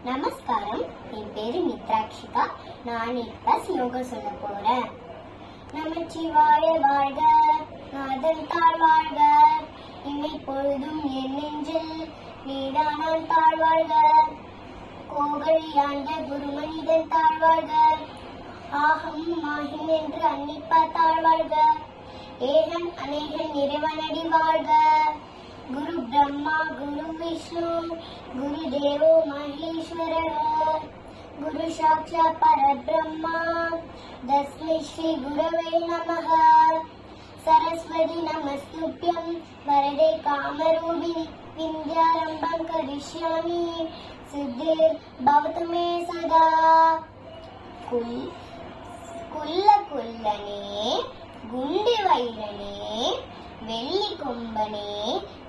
நமஸ்காரம். என் பேரு மித்ராட்சிகா. நான் இப்ப யோகம் சொல்ல போறேன். நமச்சிவாய வாழ்க, நாதன் தாழ் வாழ்க, இமை பொழுதும் என் நெஞ்சில் நீதானான் தாழ் வாழ்க, கோகழியாண்ட குரு மனிதன் தாழ் வாழ்க, ஆகம் மாகின் என்று அன்னிப்பா தாழ் வாழ்க, ஏகன் அநேகன் இறைவனடி வாழ்க, குரு பிரம்மா குரு விஷ்ணு குரு தேவோ மகேஸ்வர, குரு சாட்சாத் பரபிரம்மா தஸ்மை ஸ்ரீ குரவே நமः. சரஸ்வதி நமஸ்துப்யம் வரதே காமரூபிணி வித்யாரம்பம் கரிஷ்யாமி சித்திர் பவது மே சதா. குல்ல குல்லனே குண்டி வைரனே வெள்ளி கொம்பனே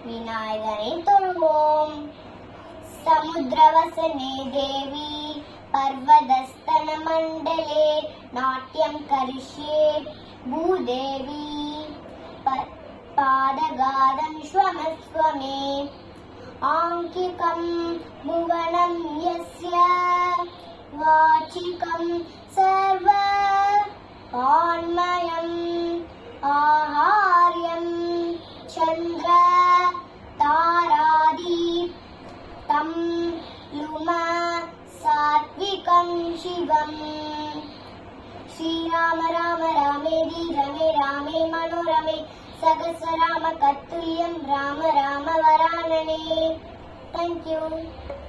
விநாயகனை தொழுவோம். சமுத்திரவசனே தேவி பர்வதஸ்தன மண்டலே நாட்டியம் கரிஷ்யே பூதேவி பாதகாதம் ஸ்வமஸ்வமே. ஆங்கிகம் புவனம் யஸ்ய வாச்சிகம் சர்வ ஆன்மயம் ஆஹார்யம் சந்திர தாராதி தம் லும சாத்விகம் சிவம். ஸ்ரீராம ராம ராமேதி ரமே ராமே மனோரமே சகஸ்ரராம கத்துல்யம் ராம ராம வரானனே. தேங்க்யூ.